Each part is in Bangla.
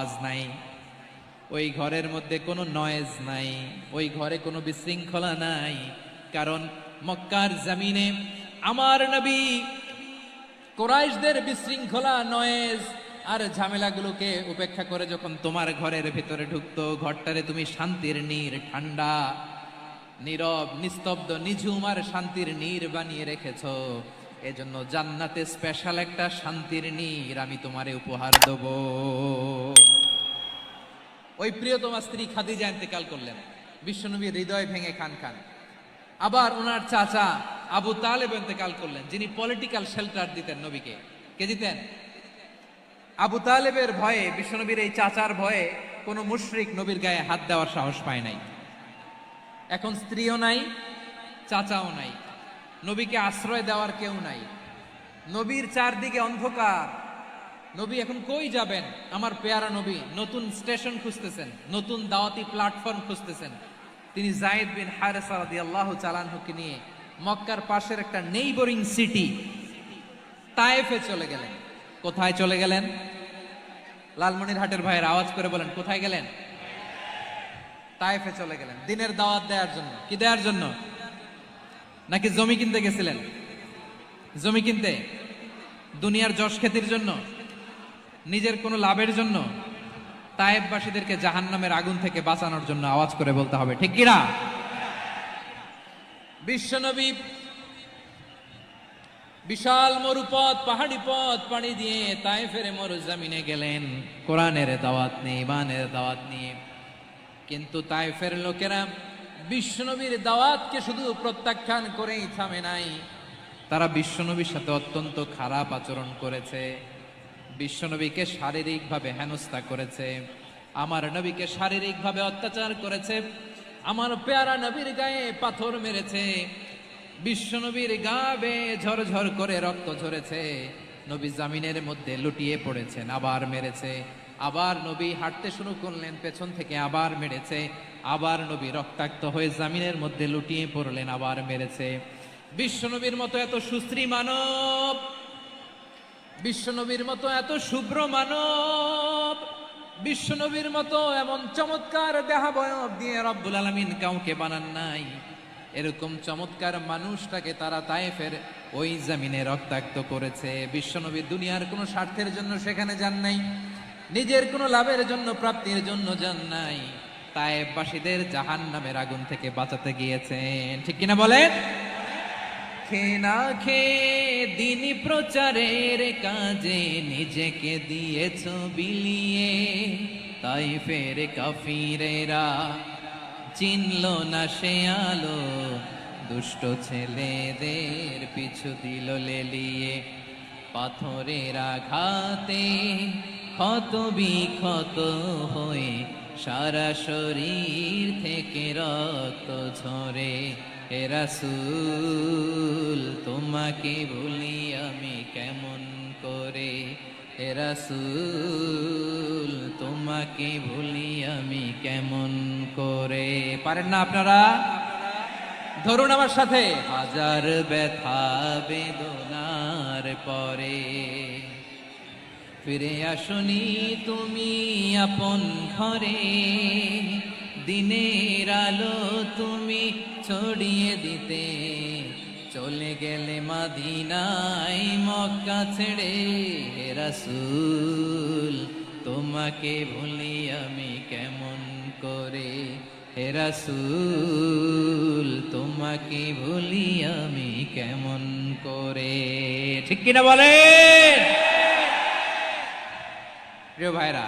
আওয়াজ নাই, ওই ঘরের মধ্যে কোনো নয়েজ নাই, ওই ঘরে কোনো বিশৃঙ্খলা নাই। কারণ মক্কার জমিনে আমার নবী কুরাইশদের বিশৃঙ্খলা, নয়েজ আর ঝামেলাগুলোকে উপেক্ষা করে যখন তোমার ঘরের ভেতরে ঢুকতো, ঘরটারে তুমি শান্তির নীর, ঠান্ডা, নীরব, নিস্তব্ধ, নিঝুম আর শান্তির নীর বানিয়ে রেখেছো। এজন্য জান্নাতে স্পেশাল একটা শান্তির নীর আমি তোমারে উপহার দেব। ওই প্রিয়তমা স্ত্রী খাদিজা ইন্তেকাল করলেন, বিশ্বনবীর হৃদয় ভেঙে খান খান। আবার ওনার চাচা আবু তালেব ইন্তেকাল করলেন, যিনি পলিটিক্যাল শেল্টার দিতেন নবীকে। কে দিতেন? আবু তালেবের ভয়ে, বিশ্বনবীর এই চাচার ভয়ে কোনো মুশরিক নবীর গায়ে হাত দেওয়ার সাহস পায় নাই। এখন স্ত্রীও নাই, চাচাও নাই, নবীকে আশ্রয় দেওয়ার কেউ নাই, নবীর চারদিকে অন্ধকার। নবী এখন কই যাবেন? আমার পেয়ারা নবী নতুন স্টেশন খুঁজতেছেন, নতুন দাওয়াতি প্ল্যাটফর্ম খুঁজতেছেন। তিনি যায়েদ বিন হারেসা রাদিয়াল্লাহু তাআলা আনহুকে নিয়ে মক্কার পাশের একটা নেইবরিং সিটি তায়েফে চলে গেলেন। কোথায় চলে গেলেন? লালমনিরহাটের ভাইয়ের আওয়াজ করে বলেন, কোথায় গেলেন? তায়েফে চলে গেলেন দিনের দাওয়াত দেওয়ার জন্য। কি দেওয়ার জন্য? নাকি জমি কিনতে গেছিলেন? জমি কিনতে, দুনিয়ার যশ খ্যাতির জন্য, নিজের কোনো লাভের জন্য? তায়েফবাসীদেরকে জাহান্নামের আগুন থেকে বাঁচানোর জন্য। আওয়াজ করে বলতে হবে, ঠিক কিনা? বিশ্বনবী বিশাল মরুপথ, পাহাড়ি পথ পাড়ি দিয়ে তায়েফের মরুজমিনে গেলেন কোরআনের দাওয়াত নিয়ে, ইমানের দাওয়াত নিয়ে। কিন্তু তায়েফের লোকেরা বিশ্বনবীর দাওয়াতকে শুধু প্রত্যাখ্যান করেই থামে নাই, তারা বিশ্বনবীর সাথে অত্যন্ত খারাপ আচরণ করেছে, বিশ্বনবীকে শারীরিকভাবে হেনস্থা করেছে, আমার নবীকে শারীরিকভাবে অত্যাচার করেছে, আমার পেয়ারা নবীর গায়ে পাথর মেরেছে, বিশ্বনবীর গা বেয়ে ঝরঝর করে রক্ত ঝরেছে, নবী জামিনের মধ্যে লুটিয়ে পড়েছেন, আবার মেরেছে, আবার নবী হাঁটতে শুরু করলেন, পেছন থেকে আবার মেরেছে, আবার নবী রক্তাক্ত হয়ে জামিনের মধ্যে লুটিয়ে পড়লেন, আবার মেরেছে। বিশ্বনবীর মতো এত সুশ্রী মানব, বিশ্বনবীর মতো এত শুভ্র মানব, বিশ্বনবীর মতো এমন চমৎকার দেহাবয়ব দিয়ে রব্বুল আলামিন কাউকে বানান নাই। এরকম চমৎকার মানুষটাকে তারা তায়েফের ওই জমিনে রক্তাক্ত করেছে। বিশ্বনবী দুনিয়ার কোনো স্বার্থের জন্য সেখানে যান নাই, নিজের কোনো লাভের জন্য, প্রাপ্তির জন্য যান নাই, তায়েফবাসীদের জাহান্নামের আগুন থেকে বাঁচাতে গিয়েছেন। ঠিক কিনা বলেন? খেয়ে না খেয়ে দিনী প্রচারের কাজে নিজেকে দিয়েছ বিলিয়ে, তায়েফের কাফিরেরা চিনল না সে আলো, দুষ্ট ছেলেদের পিছু দিল লেলিয়ে, পাথরের আঘাতে ক্ষত বিক্ষত হয়ে সারা শরীর থেকে রক্ত ঝরে। হে রাসূল তোমাকে ভুলি আমি কেমন করে, হে রাসূল তোমাকে ভুলি আমি কেমন করে। পারেন না আপনারা? ধরুন আমার সাথে। হাজার ব্যথা বেদনার পরে ফিরে আসনি তুমি আপন ঘরে, দিনের আলো তুমি ছড়িয়ে দিতে, চলে গেলে মদিনায় মক্কা ছেড়ে। হে রাসূল তোমাকে ভুলি আমি কেমন করে, হে রাসূল তোমাকে ভুলি আমি কেমন করে। ঠিক কিনা বলেন? প্রিয় ভাইরা,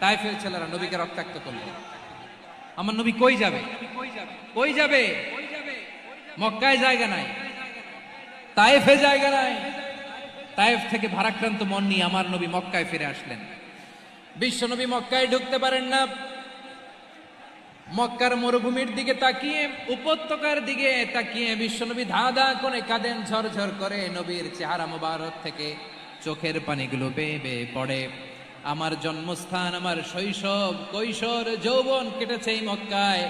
তায়েফের ছেলেরা নবীকে রক্তাক্ত করলো। আমার নবী কই যাবে? কই যাবে? মক্কায় জায়গা নাই, তায়েফে জায়গা নাই। তায়েফ থেকে ভারাক্রান্ত মন নিয়ে আমার নবী মক্কায় ফিরে আসলেন। বিশ্ব নবী মক্কায় ঢুকতে পারেন না। মক্কার মরুভূমির দিকে তাকিয়ে, উপত্যকার দিকে তাকিয়ে বিশ্বনবী ধা ধা করে কাঁদেন, ঝরঝর করে। নবীর চেহারা মোবারক থেকে চোখের পানিগুলো বেয়ে বেয়ে পড়ে। আমার জন্মস্থান, আমার শৈশব, কৈশোর, যৌবন কেটেছে এই মক্কায়,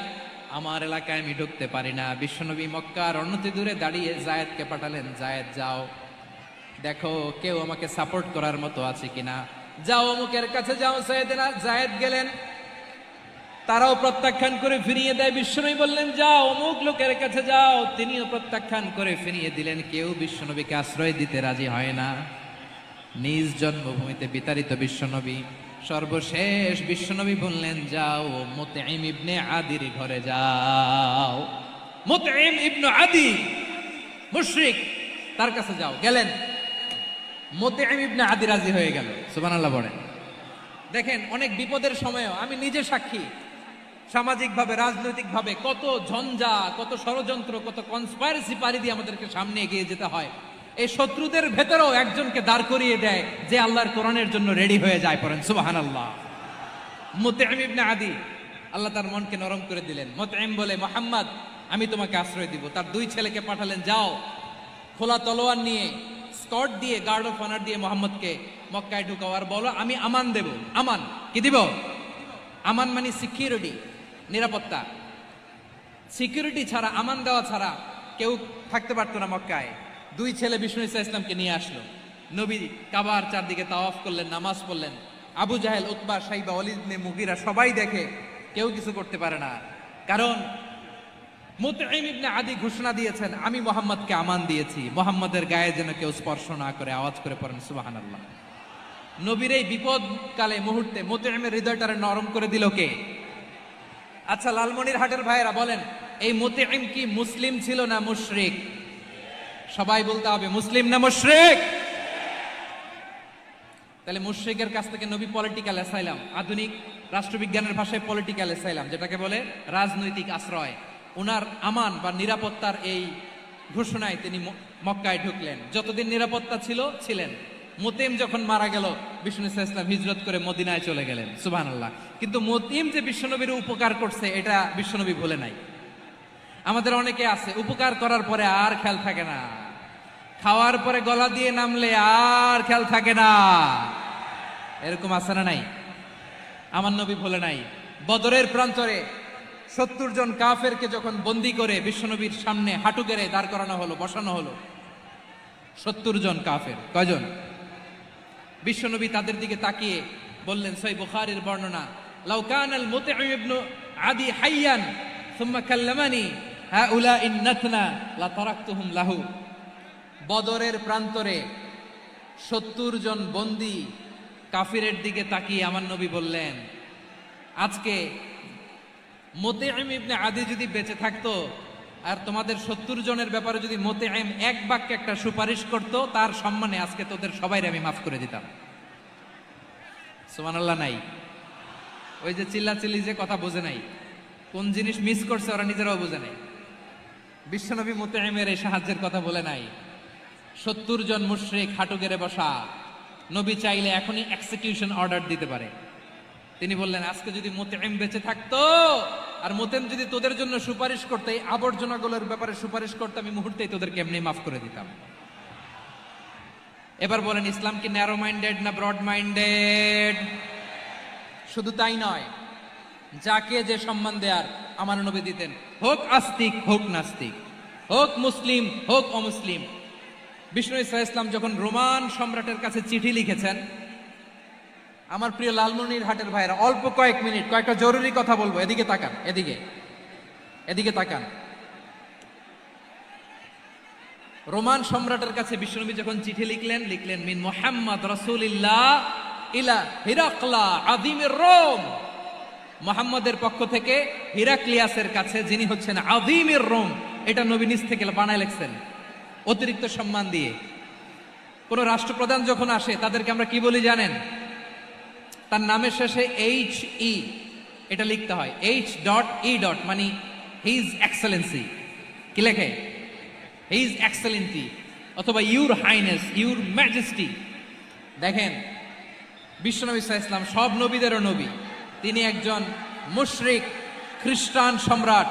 আমার এলাকায় আমি ঢুকতে পারি না। বিশ্বনবী মক্কার অনতি দূরে দাঁড়িয়ে জায়েদকে পাঠালেন, জায়েদ যাও দেখো কেউ আমাকে সাপোর্ট করার মতো আছে কিনা। যাও অমুকের কাছে যাও। সাইয়েদনা যায়েদ গেলেন, তারাও প্রত্যাখ্যান করে ফিরিয়ে দেয়। বিশ্বনবী বললেন যাও অমুক লোকের কাছে যাও, তিনিও প্রত্যাখ্যান করে ফিরিয়ে দিলেন। কেউ বিশ্বনবীকে আশ্রয় দিতে রাজি হয় না। নিজ জন্মভূমিতে বিতাড়িত বিশ্বনবী, সর্বশেষ বিশ্বনবী বললেন যাও মুতঈম ইবনে আদির ঘরে যাও। মুতঈম ইবনে আদি মুশরিক, তার কাছে যাও। গেলেন, মুতঈম ইবনে আদি রাজি হয়ে গেল। সুবহানাল্লাহ বলেন। দেখেন অনেক বিপদের সময়ও আমি নিজে সাক্ষী, সামাজিকভাবে রাজনৈতিকভাবে কত ঝঞ্ঝা, কত ষড়যন্ত্র, কত কনস্পাইরেসি পাড়ি দিয়ে আমাদেরকে সামনে এগিয়ে যেতে হয়। এই শত্রুদের ভেতরেও একজনকে দাঁড় করিয়ে দেয় যে আল্লাহর কোরআনের জন্য রেডি হয়ে যায়। পড়েন সুবহানাল্লাহ। মুতঈম ইবনে আদি, আল্লাহ তার মনকে নরম করে দিলেন। মুতঈম বলে মুহাম্মদ আমি তোমাকে আশ্রয় দিব। তার দুই ছেলেকে পাঠালেন, যাও খোলা তলোয়ার নিয়ে, স্কট দিয়ে, গার্ড অফ অনার দিয়ে মোহাম্মদকে মক্কায় ঢুকাও আর বলো আমি আমান দেব। আমান কি দিব? আমান মানে সিকিউরিটি, নিরাপত্তা। সিকিউরিটি ছাড়া, আমান দেওয়া ছাড়া কেউ থাকতে পারতো না মক্কায়। দুই ছেলে বিষ্ণু ইসা ইসলামকে নিয়ে আসলো। নবী কাবার চারদিকে তাওয়াফ করলেন, নামাজ পড়লেন। আবু জাহেল, উতবা, সাইবা, ওয়ালিদ ইবনে মুগীরা সবাই দেখে, কেউ কিছু করতে পারে না। কারণ মুতঈম ইবনে আদি ঘোষণা দিয়েছেন আমি মুহাম্মদকে আমান দিয়েছি, মুহাম্মদের গায়ে যেন কেউ স্পর্শ না করে। আওয়াজ করে পড়েন সুবহানাল্লাহ। নবীর এই বিপদকালে মুহূর্তে মুতঈমের হৃদয়টারে নরম করে দিল কে? আচ্ছা লালমনিরহাটের ভাইয়েরা বলেন, এই মুতঈম কি মুসলিম ছিল না মুশরিক? সবাই বলতে হবে মুসলিম না মুশরিক। তাহলে মুশরিকের কাছ থেকে নবী পলিটিক্যাল অ্যাসাইলাম, আধুনিক রাষ্ট্রবিজ্ঞানের ভাষায় পলিটিক্যাল অ্যাসাইলাম, যেটাকে বলে রাজনৈতিক আশ্রয়, উনার আমান বা নিরাপত্তার এই ঘোষণায় তিনি মক্কায় ঢুকলেন। যতদিন নিরাপত্তা ছিল ছিলেন। মুতঈম যখন মারা গেল, বিষ্ণু ইসলাম হিজরত করে মদিনায় চলে গেলেন। সুবহানাল্লাহ। কিন্তু মুতঈম যে বিশ্বনবীর উপকার করছে এটা বিশ্বনবী ভুলে নাই। আমাদের অনেকে আছে উপকার করার পরে আর খেয়াল থাকে না, খাওয়ার পরে গলা দিয়ে নামলে আর খেয়াল থাকে না। এরকম আছে না নাই? আমার নবী ভুলে নাই। বদরের প্রান্তরে 70 জন কাফেরকে যখন বন্দী করে বিশ্বনবীর সামনে হাঁটু গেড়ে দাঁড় করানো হলো, বসানো হলো, 70 জন কাফের। কয়জন? বিশ্বনবী তাদের দিকে তাকিয়ে বললেন, সহিহ বুখারীর বর্ণনা, লাউ কানাল মুতঈম ইবনে আদি হাইয়ান সুম্মা কাল্লামানি হাউলাই নাতনা লা তারাকতুহুম লাহু। বদরের প্রান্তরে 70 জন বন্দী কাফিরের দিকে তাকিয়ে আমার নবী বললেন, আজকে মুতঈম ইবনে আদি যদি বেঁচে থাকতো আর তোমাদের 70 জনের ব্যাপারে যদি মুতঈম এক বাক্যে একটা সুপারিশ করত, তার সম্মানে আজকে তোদের সবাইকে আমি মাফ করে দিতাম। সুবহানাল্লাহ নাই? ওই যে চিল্লাচিল্লি যে কথা বোঝে নাই, কোন জিনিস মিস করছে ওরা নিজেরাও বোঝে নাই। বিশ্বনবী মুতঈমের এই সাহায্যের কথা বলে নাই। 70 জন মুশরিক হাঁটু গেড়ে বসা, নবী চাইলে এখনই এক্সিকিউশন অর্ডার দিতে পারে। তিনি বললেন, আজকে যদি মুতঈম বেঁচে থাকতো আর মুতঈম যদি তোদের জন্য সুপারিশ করতে, এই আবর্জনাগুলোর ব্যাপারে সুপারিশ করতে, আমি মুহূর্তেই তোদেরকে এমনি মাফ করে দিতাম। এবার বলেন, ইসলাম কি ন্যারো মাইন্ডেড না ব্রড মাইন্ডেড? শুধু তাই নয়, যাকে যে সম্মান দেয়ার আমার নবী দিতেন, হোক আস্তিক হোক নাস্তিক, হোক মুসলিম হোক অমুসলিম। বিষ্ণু ইসলাম যখন রোমান সম্রাটের কাছে চিঠি লিখেছেন, আমার প্রিয় লালমনিরহাটের ভাইরা, অল্প কয়েক মিনিট কয়েকটা জরুরি কথা বলবো। এদিকে তাকান, এদিকে তাকান। রোমান সম্রাটের কাছে বিশ্বনবী যখন চিঠি লিখলেন মিন মুহাম্মদ রাসূলিল্লাহ ইলা হিরাকলা আযীমির রোম। মুহাম্মদের পক্ষ থেকে হিরাক্লিয়াসের কাছে, যিনি হচ্ছেন আযীমির রোম। এটা নবী নিজ থেকে বানায় লিখছেন অতিরিক্ত সম্মান দিয়ে। কোন রাষ্ট্রপ্রধান যখন আসে তাদেরকে আমরা কি বলি জানেন? তার নামের শেষে HE এটা লিখতে হয়, H.E. মানে হিজ এক্সেলেন্সি। কি লেখে? হিজ এক্সেলেন্সি অথবা ইউর হাইনেস, ইউর ম্যাজেস্টি। দেখেন বিশ্বনবী সাল্লাল্লাহু আলাইহি ওয়াসাল্লাম সব নবীদেরও নবী। তিনি একজন মুশরিক খ্রিস্টান সম্রাট,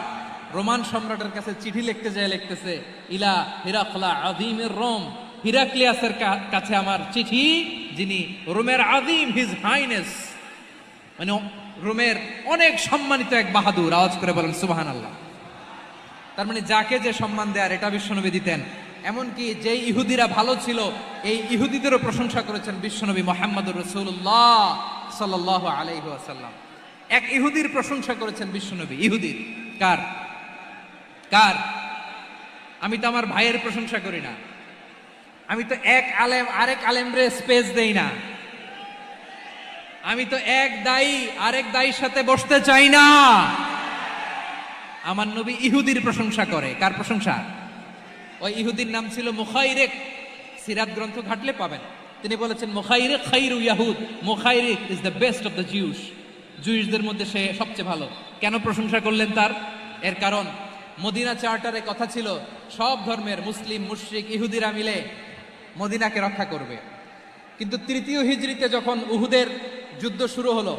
রোমান সম্রাটের কাছে চিঠি লিখতে যায়, লিখতেছে ইলা হিরাকলা আযীমির রোম। হিরাক্লিয়াসের কাছে আমার চিঠি, যিনি রোমের আযীম, হিজ হাইনেস, মানে রোমের অনেক সম্মানিত এক বাহাদুর। আওয়াজ করে বলেন সুবহানাল্লাহ। তার মানে যাকে যে সম্মান দেয়ার এটা বিশ্বনবী দিতেন। এমনকি যে ইহুদিরা ভালো ছিল এই ইহুদিদেরও প্রশংসা করেছেন বিশ্বনবী মুহাম্মদুর রাসূলুল্লাহ সাল্লাল্লাহু আলাইহি ওয়াসাল্লাম। এক ইহুদির প্রশংসা করেছেন বিশ্বনবী। ইহুদির কার? কার? আমি তো আমার ভাইয়ের প্রশংসা করি না, আমি তো এক আলেম আরেক আলেমরে স্পেস দেই না, আমি তো এক দায়ী আরেক দায়ীর সাথে বসতে চাই না। আমার নবী ইহুদির প্রশংসা করে। কার প্রশংসা? ওই ইহুদির নাম ছিল মুখাইরিক। সিরাত গ্রন্থ ঘাটলে পাবেন। তিনি বলেছেন মুখাইরিক খাইরু ইয়াহুদ, Mukhayriq is the best of the Jews. জুইশদের মধ্যে সে সবচেয়ে ভালো। কেন প্রশংসা করলেন তার? এর কারণ মদিনা চার্টারে কথা ছিল সব ধর্মের মুসলিম মুশরিক ইহুদিরা মিলে মদিনাকে রক্ষা করবে। কিন্তু তৃতীয় হিজরিতে যখন উহুদের যুদ্ধ শুরু হলো,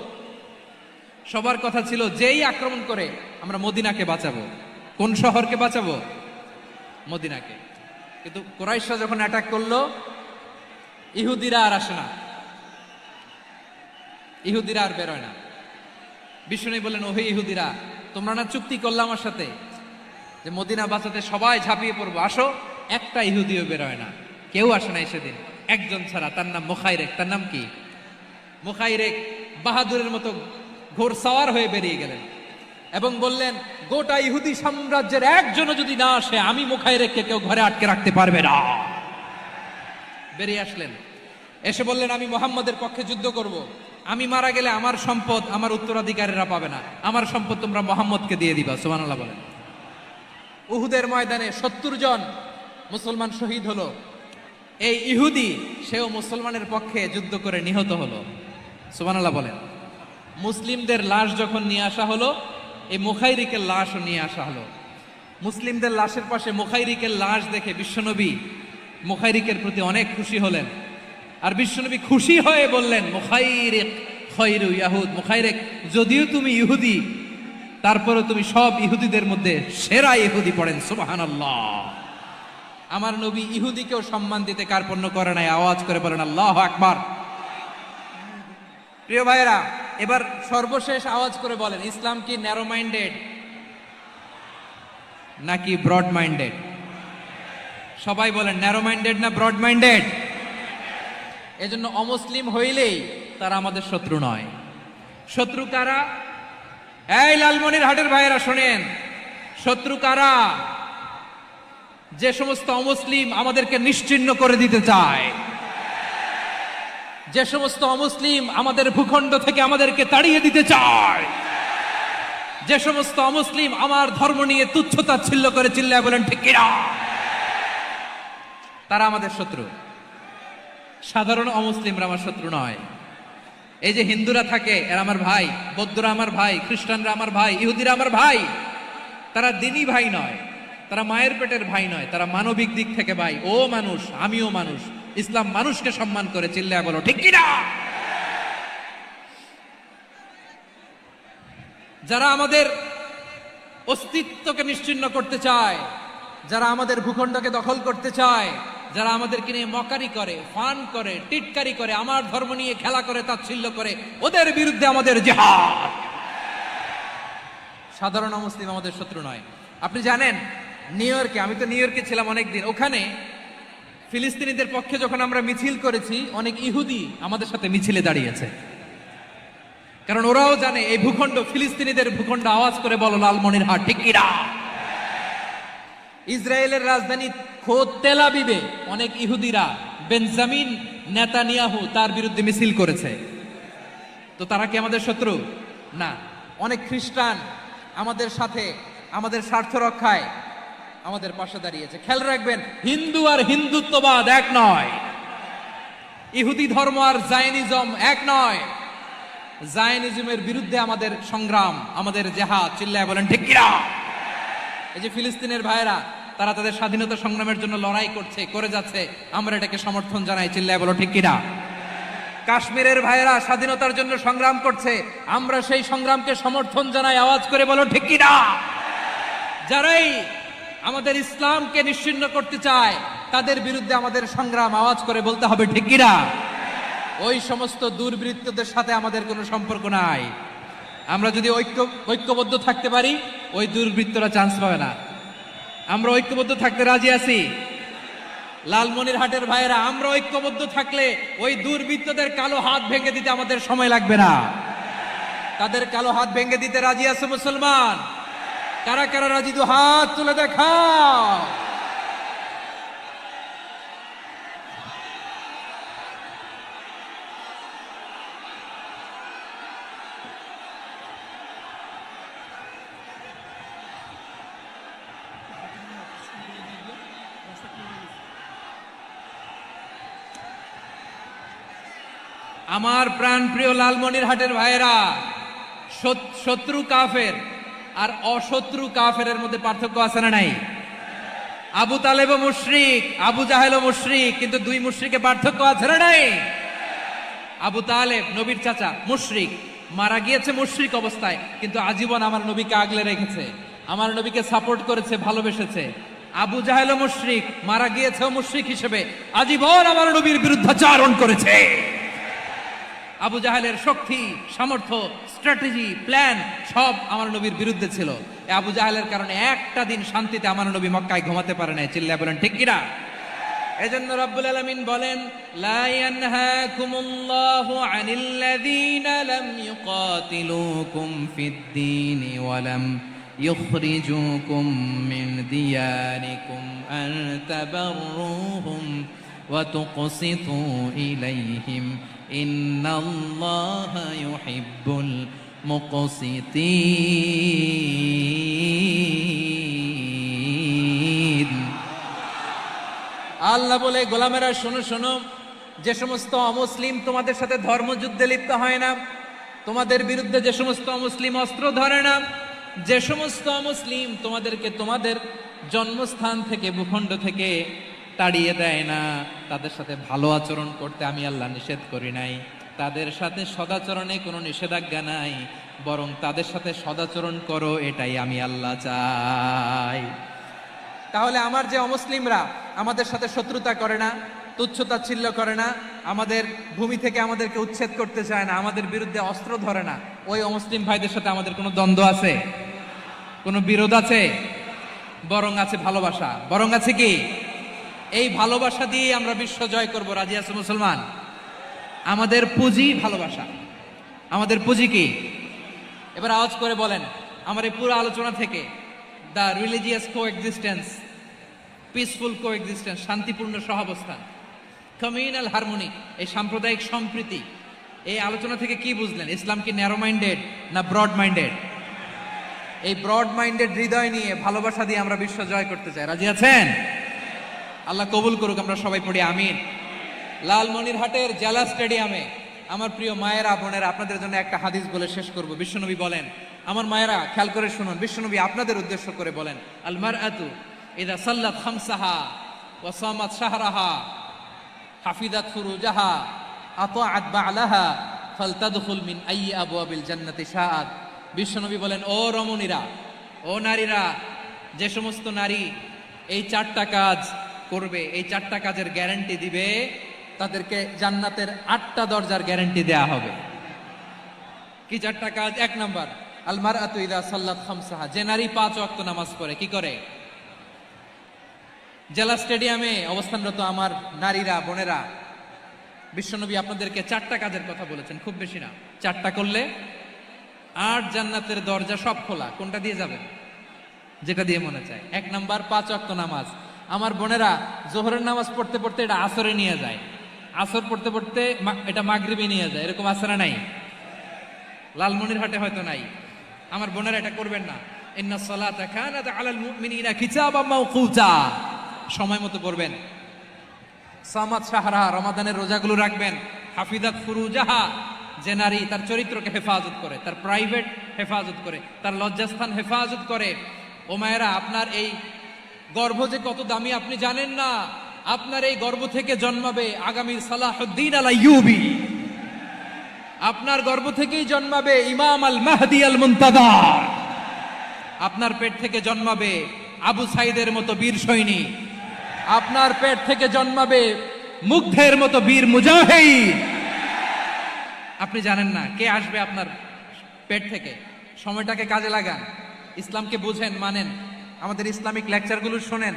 সবার কথা ছিল যেই আক্রমণ করে আমরা মদিনাকে বাঁচাবো। কোন শহরকে বাঁচাবো? মদিনাকে। কিন্তু কুরাইশরা যখন অ্যাটাক করলো, ইহুদিরা আর আসে না, ইহুদিরা আর বেরোয় না। বিষ্ণু বললেন, ওহে ইহুদিরা, তোমরা না চুক্তি করলে আমার সাথে যে মদিনা বাঁচাতে সবাই ঝাঁপিয়ে পড়বো, আসো। একটা ইহুদিও বেরোয় না, কেউ আসে নাই সেদিন, একজন ছাড়া। তার নাম মুখাইরেক। তার নাম কি? মুখাইরেক বাহাদুরের মতো ঘোড়সাওয়ার হয়ে বেরিয়ে গেলেন এবং বললেন, গোটা ইহুদি সাম্রাজ্যের একজনও যদি না আসে, আমি মুখাইরেককে কেউ ঘরে আটকে রাখতে পারবে না। বেরিয়ে আসলেন, এসে বললেন, আমি মুহাম্মদের পক্ষে যুদ্ধ করব। আমি মারা গেলে আমার সম্পদ আমার উত্তরাধিকারীরা পাবে না, আমার সম্পদ তোমরা মুহাম্মদকে দিয়ে দিবা। সুবহানাল্লাহ বলেন। উহুদের ময়দানে 70 জন মুসলমান শহীদ হলো। এই ইহুদি সেও মুসলমানের পক্ষে যুদ্ধ করে নিহত হলো। সুবহানাল্লাহ বলেন। মুসলিমদের লাশ যখন নিয়ে আসা হলো, এই মুখাইরিকের লাশও নিয়ে আসা হলো। মুসলিমদের লাশের পাশে মুখাইরিকের লাশ দেখে বিশ্বনবী মুখাইরিকের প্রতি অনেক খুশি হলেন। আর বিশ্বনবী খুশি হয়ে বললেন, মুখাইরিক খায়রু ইয়াহুদ। মুখাইরিক, যদিও তুমি ইহুদি, তারপরে তুমি সব ইহুদিদের মধ্যে সেরা ইহুদি। পড়েন সুবহানাল্লাহ। আমার নবী ইহুদিকেও সম্মান দিতে কার্পণ্য করে নাই। আওয়াজ করে বলেন আল্লাহু আকবার। প্রিয় ভাইরা, এবার সর্বশেষ আওয়াজ করে বলেন, ইসলাম কি ন্যারো মাইন্ডেড নাকি ব্রড মাইন্ডেড? সবাই বলেন, ন্যারো মাইন্ডেড না ব্রড মাইন্ডেড? এজন্য অমুসলিম হইলেই তারা আমাদের শত্রু নয়। শত্রু কারা? এই লালমনিরহাটের ভাইয়েরা শোনেন, শত্রু কারা? যে সমস্ত অমুসলিম আমাদেরকে নিশ্চিহ্ন করে দিতে চায়, যে সমস্ত অমুসলিম আমাদের ভূখণ্ড থেকে আমাদেরকে তাড়িয়ে দিতে চায়, যে সমস্ত অমুসলিম আমার ধর্ম নিয়ে তুচ্ছতাচ্ছিল্য করে চিল্লায় বলেন ঠিক কিনা, তারা আমাদের শত্রু। সাধারণ অমুসলিমরা আমার শত্রু নয়। এই যে হিন্দুরা থাকে, এরা আমার ভাই, বৌদ্ধরা আমার ভাই, খ্রিস্টানরা আমার ভাই, ইহুদিরা আমার ভাই। তারা দিনই ভাই নয়, তারা মায়ের পেটের ভাই নয়, তারা মানবিক দিক থেকে ভাই। ও মানুষ, আমিও মানুষ। ইসলাম মানুষকে সম্মান করে, চিল্লায় বলো ঠিক কিনা। যারা আমাদের অস্তিত্বকে নিশ্চিহ্ন করতে চায়, যারা আমাদের ভূখণ্ডকে দখল করতে চায়, যারা আমাদেরকে নিয়ে মকারি করে, ফান করে, টিটকারি করে, আমার ধর্ম নিয়ে খেলা করে, তাচ্ছিল্য করে, ওদের বিরুদ্ধে আমাদের জিহাদ। সাধারণ মুসলিম আমাদের শত্রু নয়। আপনি জানেন নিউ ইয়র্কে, আমি তো নিউ ইয়র্কে ছিলাম অনেকদিন, ওখানে ফিলিস্তিনিদের পক্ষে যখন আমরা মিছিল করেছি, অনেক ইহুদি আমাদের সাথে মিছিলে দাঁড়িয়েছে। কারণ ওরাও জানে এই ভূখণ্ড ফিলিস্তিনিদের ভূখণ্ড। আওয়াজ করে বলো লালমনিরহাট ঠিক কিনা। ইসরায়েলের রাজধানী খোদ তেল আবিবে অনেক ইহুদিরা বেঞ্জামিন নেতানিয়াহু তার বিরুদ্ধে মিছিল করেছে। তো তারা কি আমাদের শত্রু? না। অনেক খ্রিস্টান আমাদের সাথে আমাদের স্বার্থ রক্ষায় আমাদের পাশে দাঁড়িয়েছে। খেয়াল রাখবেন, হিন্দু আর হিন্দুত্ববাদ এক নয়, ইহুদি ধর্ম আর জায়নিজম এক নয়। জায়নিজমের বিরুদ্ধে আমাদের সংগ্রাম, আমাদের জেহাদ। চিল্লায় বলেন ঠিক কিনা। এই যে ফিলিস্তিনের ভাইয়েরা, তারা তাদের স্বাধীনতা সংগ্রামের জন্য লড়াই করছে, করে যাচ্ছে, আমরা এটাকে সমর্থন জানাই। চিল্লায় বলো ঠিক কিনা। কাশ্মীরের ভাইয়েরা স্বাধীনতার জন্য সংগ্রাম করছে, আমরা সেই সংগ্রামকে সমর্থন জানাই। আওয়াজ করে বলো ঠিক কিনা। যারাই আমাদের ইসলামকে নিশ্চিহ্ন করতে চায়, তাদের বিরুদ্ধে আমাদের সংগ্রাম। আওয়াজ করে বলতে হবে ঠিক কিনা। ওই সমস্ত দুর্বৃত্তদের সাথে আমাদের কোনো সম্পর্ক নাই। আমরা যদি ঐক্যবদ্ধ থাকতে পারি, ওই দুর্বৃত্তরা চান্স পাবে না। আমরা ঐক্যবদ্ধ থাকতে রাজি আছি। লালমনিরহাটের ভাইয়েরা, আমরা ঐক্যবদ্ধ থাকলে ওই দুর্বৃত্তদের কালো হাত ভেঙে দিতে আমাদের সময় লাগবে না। তাদের কালো হাত ভেঙে দিতে রাজি আছে মুসলমান? কারা কারা রাজি? দু হাত তুলে দেখাও। আমার প্রাণ প্রিয় লালমনিরহাটের ভাইয়েরা, শত্রু কাফের আর অশত্রু কাফেরের মধ্যে পার্থক্য আছে না নাই? আবু তালেব মুশরিক, আবু জাহেল মুশরিক, কিন্তু দুই মুশরিকে পার্থক্য আছে না নাই? আবু তালেব নবীর চাচা, মুশরিক, মারা গিয়েছে মুশরিক অবস্থায়, কিন্তু আজীবন আমার নবীকে আগলে রেখেছে, আমার নবীকে সাপোর্ট করেছে, ভালোবেসেছে। আবু জাহেল মুশরিক, মারা গিয়েছে মুশরিক হিসেবে, আজীবন আমার নবীর বিরুদ্ধাচারণ করেছে। আবু জাহেলের শক্তি, সামর্থ্য, স্ট্র্যাটেজি, প্ল্যান সব আমার নবীর বিরুদ্ধে ছিল। আবু জাহেলের কারণে একটা দিন শান্তিতে আমার নবী মক্কায় ঘুমাতে পারে নাই। চিল্লায় বলেন ঠিক কিনা? এজন্য রব্বুল আলামিন বলেন, লা ইয়ানহাকুমুল্লাহু আনিল্লাযীনা লাম ইউকাতিলুকুম ফিদ-দীন ওয়া লাম ইখরিজুকুম মিন দিয়ারিকুম আন তাবাররুহুম ওয়া তুকসিতু ইলাইহিম ইন্নাল্লাহা ইউহিব্বুল মুকসিতিন। আল্লাহ বলে, গোলামেরা শোনো শোনো, যে সমস্ত অমুসলিম তোমাদের সাথে ধর্মযুদ্ধে লিপ্ত হয় না, তোমাদের বিরুদ্ধে যে সমস্ত অমুসলিম অস্ত্র ধরে না, যে সমস্ত অমুসলিম তোমাদেরকে তোমাদের জন্মস্থান থেকে, ভূখণ্ড থেকে তাড়িয়ে দেয় না, তাদের সাথে ভালো আচরণ করতে আমি আল্লাহ নিষেধ করি নাই। তাদের সাথে সদাচরণে কোনো নিষেধাজ্ঞা নাই, বরং তাদের সাথে সদাচরণ করো, এটাই আমি আল্লাহ চাই। তাহলে আমার যে অমুসলিমরা আমাদের সাথে শত্রুতা করে না, তুচ্ছতাচ্ছিল্য করে না, আমাদের ভূমি থেকে আমাদেরকে উচ্ছেদ করতে চায় না, আমাদের বিরুদ্ধে অস্ত্র ধরে না, ওই অমুসলিম ভাইদের সাথে আমাদের কোনো দ্বন্দ্ব আছে? কোনো বিরোধ আছে? বরং আছে ভালোবাসা। বরং আছে কি? এই ভালোবাসা দিয়ে আমরা বিশ্ব জয় করব। রাজি আছে মুসলমান? আমাদের পুঁজি ভালোবাসা। আমাদের পুঁজি কি? এবার আওয়াজ করে বলেন, আমার এই পুরো আলোচনা থেকে the religious coexistence, peaceful coexistence, শান্তিপূর্ণ সহাবস্থান, কমিউনাল হারমোনি, এই সাম্প্রদায়িক সম্প্রীতি, এই আলোচনা থেকে কি বুঝলেন? ইসলাম কি ন্যারো মাইন্ডেড না ব্রড মাইন্ডেড? এই ব্রড মাইন্ডেড হৃদয় নিয়ে, ভালোবাসা দিয়ে আমরা বিশ্ব জয় করতে চাই। রাজি আছেন? আল্লাহ কবুল করুক। আমরা সবাই পড়ি আমিন। লালমনিরহাটের জেলা স্টেডিয়ামে আমার প্রিয় মায়েরা, বোনেরা, আপনাদের জন্য একটা হাদিস বলে শেষ করব। বিশ্বনবী বলেন, আমার মায়েরা খেয়াল করে শুনুন, বিশ্বনবী আপনাদের উদ্দেশ্য করে বলেন, আল মারআতু ইযা সাল্লাত খামসাহা ওয়া সামাত শাহরাহা হাফিজাত ফুরুজাহা আতাআত বা'লাহা ফালতাদখুল মিন আইয়ি আবওয়াবিল জান্নাতি শাআত। বিশ্বনবী বলেন, ও রমণীরা, ও নারীরা, যে সমস্ত নারী এই চারটা কাজ করবে, এই চারটা কাজের গ্যারান্টি দিবে, তাদেরকে জান্নাতের 8টা দরজার গ্যারান্টি দেয়া হবে। কি চারটা কাজ? 1 নাম্বার, আল মারআতু ইযা সাল্লাত খামসাহা, যে নারী 5 ওয়াক্ত নামাজ পড়ে। কি করে? জেলা স্টেডিয়ামে অবস্থানরত আমার নারীরা, বোনেরা, বিশ্বনবী আপনাদেরকে 4টা কাজের কথা বলেছেন, খুব বেশি না। 4টা করলে 8 জান্নাতের দরজা সব খোলা। কোনটা দিয়ে যাবেন? যেটা দিয়ে মনে চায়। 1 নাম্বার 5 ওয়াক্ত নামাজ। আমার বোনেরা জোহরের নামাজ পড়তে পড়তে এটা আসরে নিয়ে যায়, আসর পড়তে পড়তে এটা মাগরিবে নিয়ে যায়। এরকম আছে না নাই? লালমনিরহাটে হয়তো নাই। আমার বোনেরা এটা করবেন না। ইন্নাস সালাতা কানাত আলাল মুমিনিনা কিতাবাম মাওকুতা, সময় মতো পড়বেন। সামাত শাহরা, রমাদানের রোজাগুলো রাখবেন। হাফিজাত ফুরুজাহা, যে নারী তার চরিত্রকে হেফাজত করে, তার প্রাইভেট হেফাজত করে, তার লজ্জাস্থান হেফাজত করে। ও মায়েরা, আপনার এই গর্ভ যে কত দামি আপনি জানেন না। আপনার এই গর্ভ থেকে জন্মাবে আগামীর সালাহুদ্দিন আল আইয়ুবী। আপনার গর্ভ থেকেই জন্মাবে ইমাম আল মাহদি আল মুনতাযর। আপনার পেট থেকে জন্মাবে আবু সাইদের মতো বীর সৈনিক। আপনার পেট থেকে জন্মাবে মুগ্ধের মতো বীর মুজাহিদ। আপনি জানেন না কে আসবে আপনার পেট থেকে। সময়টাকে কাজে লাগান, ইসলামকে বুঝেন, মানেন, আমাদের ইসলামিক লেকচারগুলো শোনেন।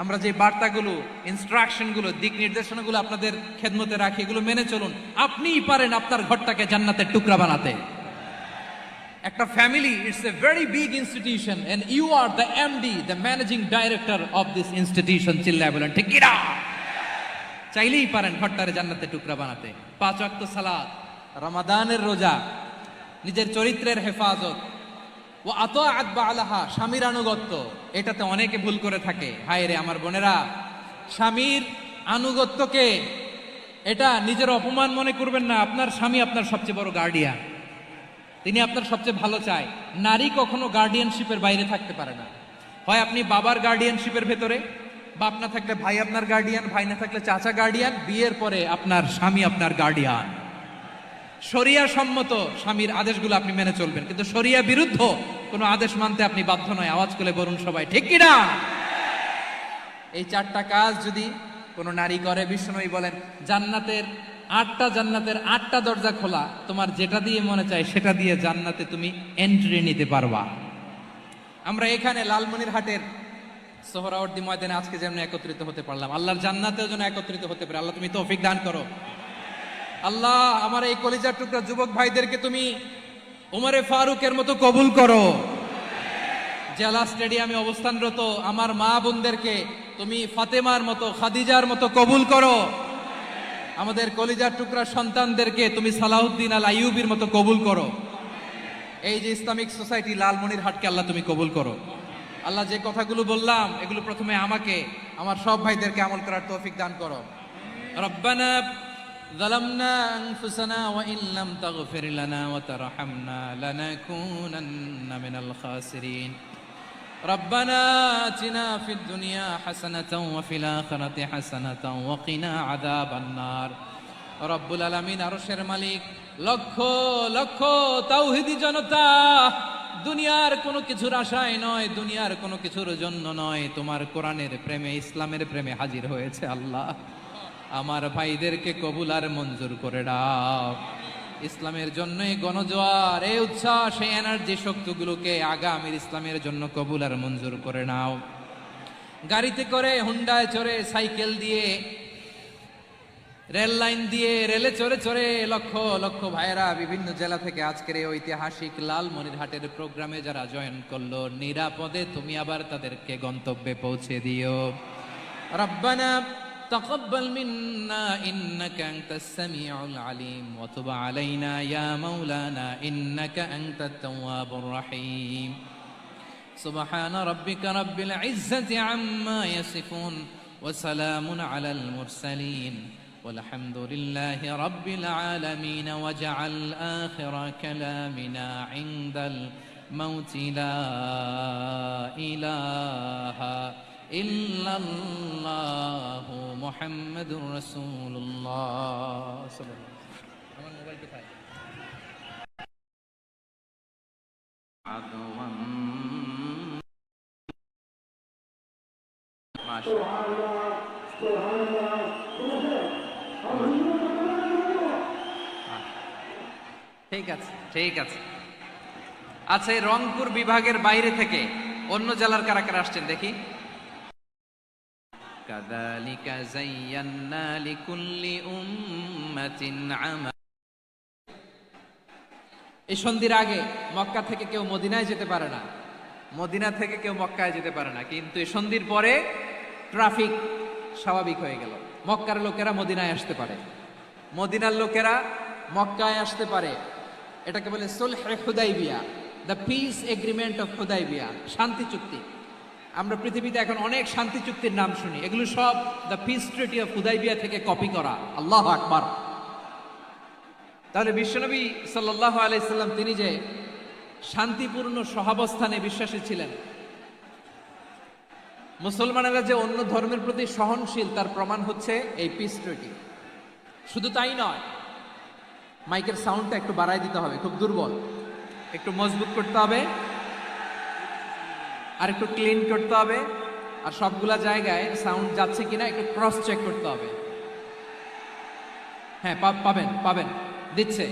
আমরা যে বার্তাগুলো, ইনস্ট্রাকশনগুলো, দিক নির্দেশনাগুলো আপনাদের খেদমতে রাখি, এগুলো মেনে চলুন। আপনিই পারেন আপনার ঘরটাকে জান্নাতের টুকরা বানাতে। একটা family, it's a very big institution and you are the MD, the managing director of this institution. চিল্লায় বলেন ঠিক কিনা? চাইলেই পারেন ঘরটারে জান্নাতের টুকরা বানাতে। 5 ওয়াক্ত সালাত, রমাদানের রোজা, নিজের চরিত্রের হেফাজত, ও আতাআত বালাহা, স্বামীর আনুগত্য, এটাতে অনেকে ভুল করে থাকে। হায় রে আমার বোনেরা, স্বামীর আনুগত্যকে এটা নিজের অপমান মনে করবেন না। আপনার স্বামী আপনার সবচেয়ে বড় গার্ডিয়ান, তিনি আপনার সবচেয়ে ভালো চায়। নারী কখনো গার্ডিয়ানশিপের বাইরে থাকতে পারে না। হয় আপনি বাবার গার্ডিয়ানশিপের ভেতরে, বাপ না থাকলে ভাই আপনার গার্ডিয়ান, ভাই না থাকলে চাচা গার্ডিয়ান, বিয়ের পরে আপনার স্বামী আপনার গার্ডিয়ান। শরিয়া সম্মত স্বামীর আদেশগুলো আপনি মেনে চলবেন, কিন্তু শরিয়া বিরুদ্ধ কোনো আদেশ মানতে আপনি বাধ্য নয়। আওয়াজ করে বলুন সবাই ঠিক কিনা? এই 4টা কাজ যদি কোনো নারী করে, বিশ্বনবী বলেন জান্নাতের 8টা দরজা খোলা, তোমার যেটা দিয়ে মনে চায় সেটা দিয়ে জান্নাতে তুমি এন্ট্রি নিতে পারবা। আমরা এখানে লালমনিরহাটের সোহরাওয়ার্দী ময়দানে আজকে যেমন একত্রিত হতে পারলাম, আল্লাহর জান্নাতেও যেন একত্রিত হতে পারে। আল্লাহ তুমি তৌফিক দান করো। আল্লাহ আমার এই কলিজার টুকরা যুবক ভাইদেরকে তুমি উমরে ফারুকের মতো কবুল করো। জেলা স্টেডিয়ামে অবস্থানরত আমার মা বোনদেরকে তুমি ফাতেমার মতো, খাদিজার মতো কবুল করো। আমাদের কলিজার টুকরা সন্তানদেরকে তুমি সালাউদ্দিন আল আইয়ুবির মতো কবুল করো। এই যে ইসলামিক সোসাইটি লালমনিরহাটকে আল্লাহ তুমি কবুল করো। আল্লাহ যে কথাগুলো বললাম এগুলো প্রথমে আমাকে, আমার সব ভাইদেরকে আমল করার তৌফিক দান করো। রব্বানা ظلمنا أنفسنا وإن لم تغفر لنا وترحمنا لنكونن من الخاسرين ربنا آتنا في الدنيا حسنة وفي الآخرة حسنة وقنا عذاب النار رب العالمين আরশের মালিক, লক্ষ লক্ষ তাওহীদি জনতা দুনিয়ার কোনো কিছুর আশায় নয়, দুনিয়ার কোনো কিছুর জন্য নয়, তোমার কোরআনের প্রেমে, ইসলামের প্রেমে হাজির হয়েছে। আল্লাহ আমার ভাইদেরকে কবুল আর মঞ্জুর করে দাও। ইসলামের জন্য এই গণজোয়ার, এই উচ্ছ্বাস, এই এনার্জি শক্তিগুলোকে আগামীর ইসলামের জন্য কবুল আর মঞ্জুর করে নাও। গাড়িতে করে, হুন্ডায় চড়ে, সাইকেল দিয়ে, রেল লাইন দিয়ে, রেলে চড়ে চড়ে লক্ষ লক্ষ ভাইয়েরা বিভিন্ন জেলা থেকে আজকের এই ঐতিহাসিক লালমনিরহাটের প্রোগ্রামে যারা জয়েন করলো, নিরাপদে তুমি আবার তাদেরকে গন্তব্যে পৌঁছে দিও। রব্বানা تقبل منا إنك أنت السميع العليم وتب علينا يا مولانا إنك أنت التواب الرحيم سبحان ربك رب العزة عما يصفون وسلام على المرسلين والحمد لله رب العالمين واجعل آخر كلامنا عند الموت لا إله ইল্লাল্লাহু মুহাম্মাদুর রাসূলুল্লাহ। আমার মোবাইল কোথায়? ঠিক আছে, ঠিক আছে। আচ্ছা, এই রংপুর বিভাগের বাইরে থেকে অন্য জেলার কারা কারা আসছেন দেখি। كذلك زينا لكل أمة عمل। এই সন্ধির আগে মক্কা থেকে কেউ মদিনায় যেতে পারে না, মদিনা থেকে কেউ মক্কায় যেতে পারে না, কিন্তু এই সন্ধির পরে ট্রাফিক স্বাভাবিক হয়ে গেল। মক্কার লোকেরা মদিনায় আসতে পারে, মদিনার লোকেরা মক্কায় আসতে পারে। এটাকে বলে সুলহে Hudaybiyyah, the peace agreement of Hudaybiyyah, শান্তি চুক্তি। আমরা পৃথিবীতে এখন অনেক শান্তি চুক্তির নাম শুনি, এগুলো সব the piece treaty of Hudaibiya থেকে কপি করা। আল্লাহু আকবার। তাহলে বিশ্বনবী সাল্লাল্লাহু আলাইহি সাল্লাম তিনি যে শান্তিপূর্ণ সহাবস্থানে বিশ্বাসী ছিলেন, মুসলমানেরা যে অন্য ধর্মের প্রতি সহনশীল, তার প্রমাণ হচ্ছে এই পিস ট্রিটি। শুধু তাই নয়, মাইকের সাউন্ডটা একটু বাড়াই দিতে হবে, খুব দুর্বল, একটু মজবুত করতে হবে, আর একটু ক্লিন করতে হবে, আর সবগুলা জায়গায় সাউন্ড যাচ্ছে কিনা একটু ক্রস চেক করতে হবে। হ্যাঁ, পাবেন পাবেন, দিচ্ছে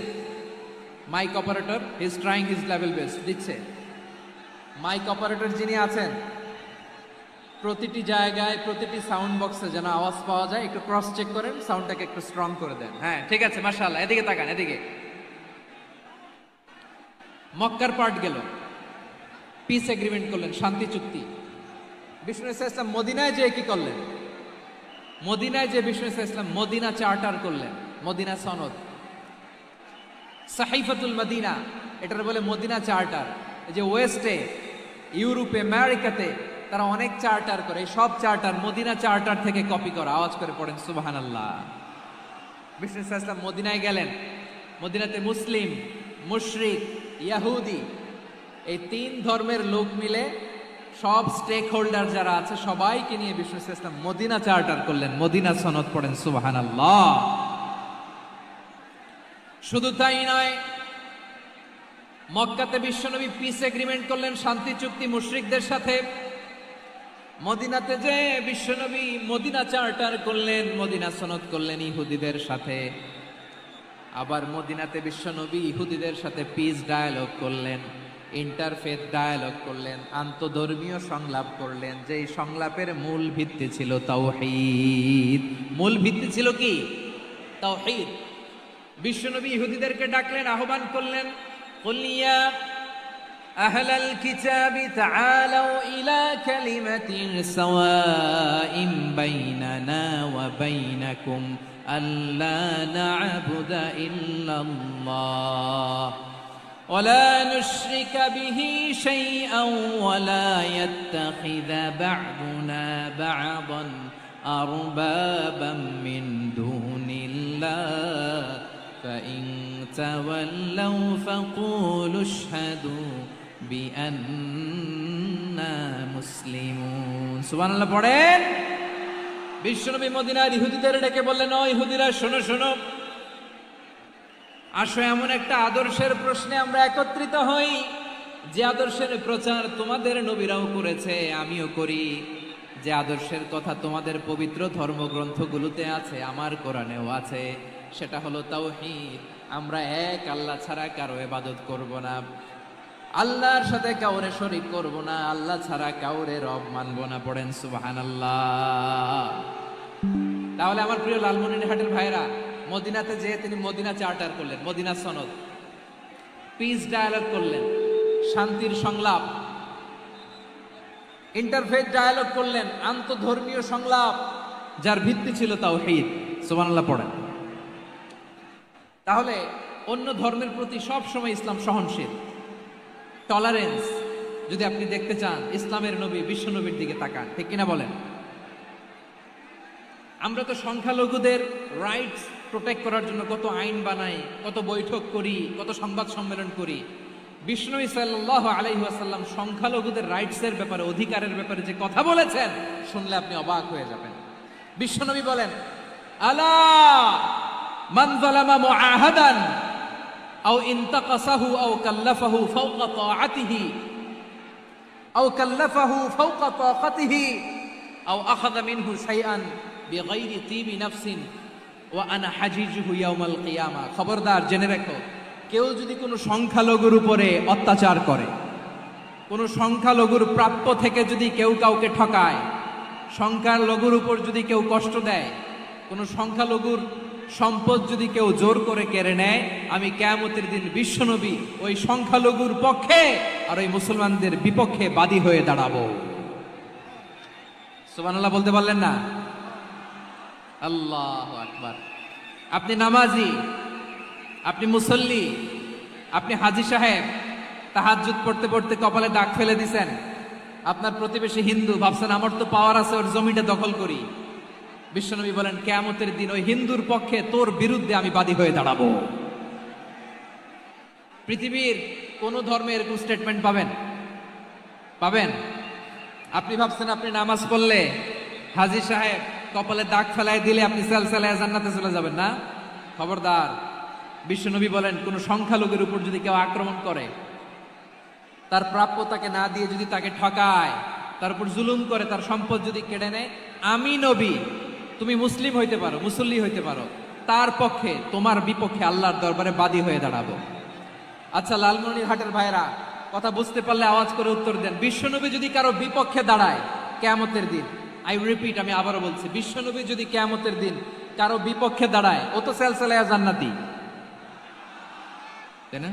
mic operator, he is trying his level best, দিচ্ছে। মাইক অপারেটর যিনি আছেন প্রতিটি জায়গায় প্রতিটি সাউন্ড বক্সে যেন আওয়াজ পাওয়া যায়, একটু ক্রস চেক করেন, সাউন্ডটাকে একটু স্ট্রং করে দেন। হ্যাঁ, ঠিক আছে, মাশাআল্লাহ। এদিকে তাকান, এদিকে। মক্কার পার্ট গেল, পিস এগ্রিমেন্ট করলেন, শান্তি চুক্তি। বিষ্ণু ইসলাম মদিনায় যে কি করলেন? মদিনায় যে বিষ্ণু ইসলাম মদিনা চার্টার করলেন, মদিনা সনদ, সাহিফাতুল মদিনা, এটার বলে মদিনা চার্টার। এই যে ওয়েস্টে, ইউরোপে, আমেরিকাতে তারা অনেক চার্টার করে, এই সব চার্টার মদিনা চার্টার থেকে কপি করা। আওয়াজ করে পড়েন সুবহানাল্লাহ। বিষ্ণু ইসলাম মদিনায় গেলেন, মদিনাতে মুসলিম, মুশরিক, ইয়াহুদি, এই তিন ধর্মের লোক মিলে সব স্টেক হোল্ডার যারা আছে সবাইকে নিয়ে বিষ্ণু ইসলাম মদিনা চার্টার করলেন, মদিনা সনদ। পড়েন সুবহানাল্লাহ। শুধু তাই নয়, মক্কাতে বিশ্বনবী পিস এগ্রিমেন্ট করলেন, শান্তি চুক্তি মুশরিকদের সাথে। মদিনাতে যে বিশ্বনবী মদিনা চার্টার করলেন, মদিনা সনদ করলেন ইহুদিদের সাথে। আবার মদিনাতে বিশ্বনবী ইহুদিদের সাথে পিস ডায়ালগ করলেন, ইন্টারফেথ ডায়ালগ করলেন, আন্তধর্মীয় সংলাপ করলেন, যেই সংলাপের মূল ভিত্তি ছিল তাওহীদ। মূল ভিত্তি ছিল কি? তাওহীদ। বিশ্বনবী ইহুদিদেরকে ডাকলেন, আহ্বান করলেন, কুল ইয়া আহলাল কিতাবি তাআলাউ ইলা কালিমাতিন সাওয়াইন বাইনানা ওয়া বাইনাকুম আল্লা না'বুদা ইল্লাল্লাহ ওয়া লা নুশরিকা বিহি শাইআন ওয়া লা ইয়াত্তাখিযা বা'দুনা বা'দান আরবাবাম মিন দুনিল্লাহ فإن تولوا فقولوا اشهدوا بأننا مسلمون। সুবহানাল্লাহ পড়েন। বিশ্বনবী মদিনার ইহুদিদের ডেকে বললেন, ও ইহুদিরা, শোনো শোনো, আসো এমন একটা আদর্শের প্রশ্নে আমরা একত্রিত হই, যে আদর্শের প্রচার তোমাদের নবীরাও করেছে, আমিও করি, যে আদর্শের কথা তোমাদের পবিত্র ধর্মগ্রন্থগুলোতে আছে, আমার কোরআনেও আছে। সেটা হলো তাওহীদ। আমরা এক আল্লাহ ছাড়া কারো ইবাদত করব না, আল্লাহর সাথে কাউরে শরীক করব না, আল্লাহ ছাড়া কাউরে রব মানব না। পড়েন সুবহানাল্লাহ। তাহলে আমার প্রিয় লালমনিরহাটের ভাইরা, মদিনাতে যে তিনি মদিনা চার্টার করলেন, মদিনা সনদ, পিস ডায়ালগ করলেন, শান্তির সংলাপ, ইন্টারফেথ ডায়ালগ করলেন, আন্তধর্মীয় সংলাপ, যার ভিত্তি ছিল তাওহীদ। সুবহানাল্লাহ পড়েন। তাহলে অন্য ধর্মের প্রতি সব সময় ইসলাম সহনশীল, টলারেন্স। যদি আপনি দেখতে চান ইসলামের নবী বিশ্ব নবীর দিকে তাকান, ঠিক কিনা বলেন? আমরা তো সংখ্যালঘুদের রাইটস প্রোটেক্ট করার জন্য কত আইন বানাই, কত বৈঠক করি, কত সংবাদ সম্মেলন করি। বিষ্ণু সাল্লাল্লাহু আলাইহি ওয়াসাল্লাম সংখ্যালঘুদের রাইটসের ব্যাপারে, অধিকারের ব্যাপারে যে কথা বলেছেন, শুনলে আপনি অবাক হয়ে যাবেন। বিশ্বনবী বলেন, আলা মান যালামা মুআহাদান আও ইনতাকাসাহু আও কাল্লাফাহু ফাওকা তাআতিহি আও কাল্লাফাহু ফাওকা তাকাতিহি আও আখাযা মিনহু শাইআন বিগাইরি তিবি নাফসিন ওয়া আনা হাজিজুহু ইয়াউমাল কিয়ামা। খবরদার, জেনে রাখো, কেউ যদি কোনো সংখ্যালঘুর উপরে অত্যাচার করে, কোনো সংখ্যালঘুর প্রাপ্য থেকে যদি কেউ কাউকে ঠকায়, সংখ্যালঘুর উপর যদি কেউ কষ্ট দেয়, কোনো সংখ্যালঘুর সম্পদ যদি কেউ জোর করে কেড়ে নেয়, আমি কিয়ামতের দিন বিশ্বনবী ওই সংখ্যালঘুর পক্ষে আর ওই মুসলমানদের বিপক্ষে বাদী হয়ে দাঁড়াবো। সুবহানাল্লাহ বলতে পারলেন না? আল্লাহু আকবার। আপনি নামাজি, আপনি মুসল্লি, আপনি হাজী সাহেব, তাহাজ্জুদ পড়তে পড়তে কপালে দাগ ফেলে দিছেন, আপনার প্রতিবেশী হিন্দু, ভাবছেন আমার তো পাওয়ার আছে, ওর জমিটা দখল করি। বিশ্বনবী বলেন, কিয়ামতের দিন ওই হিন্দুর পক্ষে তোর বিরুদ্ধে আমি বাদী হয়ে দাঁড়াবো। পৃথিবীর কোন ধর্মে এরকম স্টেটমেন্ট পাবেন? পাবেন? আপনি ভাবছেন আপনি নামাজ পড়লে হাজী সাহেব কপালে দাগ ফেলায় দিলে আপনি সালসালায় জান্নাতে চলে যাবেন না? খবরদার। বিশ্বনবী বলেন, কোন সংখ্যালঘুর উপর যদি কেউ আক্রমণ করে, তার প্রাপ্য তাকে না দিয়ে যদি তাকে ঠকায়, তার উপর জুলুম করে, তার সম্পদ যদি কেড়ে নেয়, আমি নবী, তুমি মুসলিম হইতে পারো, মুসল্লি হইতে পারো, তার পক্ষে, তোমার বিপক্ষে আল্লাহর দরবারে বাদী হয়ে দাঁড়াবো। আচ্ছা লালমনিরহাটের ভাইরা, কথা বুঝতে পারলে আওয়াজ করে উত্তর দেন। বিশ্বনবী যদি কারো বিপক্ষে দাঁড়ায়, কিয়ামতের দিন, আই রিপিট, আমি আবারও বলছি, বিশ্বনবী যদি কিয়ামতের দিন কারো বিপক্ষে দাঁড়ায়, ও তো সেলসেলায়া জান্নাতি, তাই না?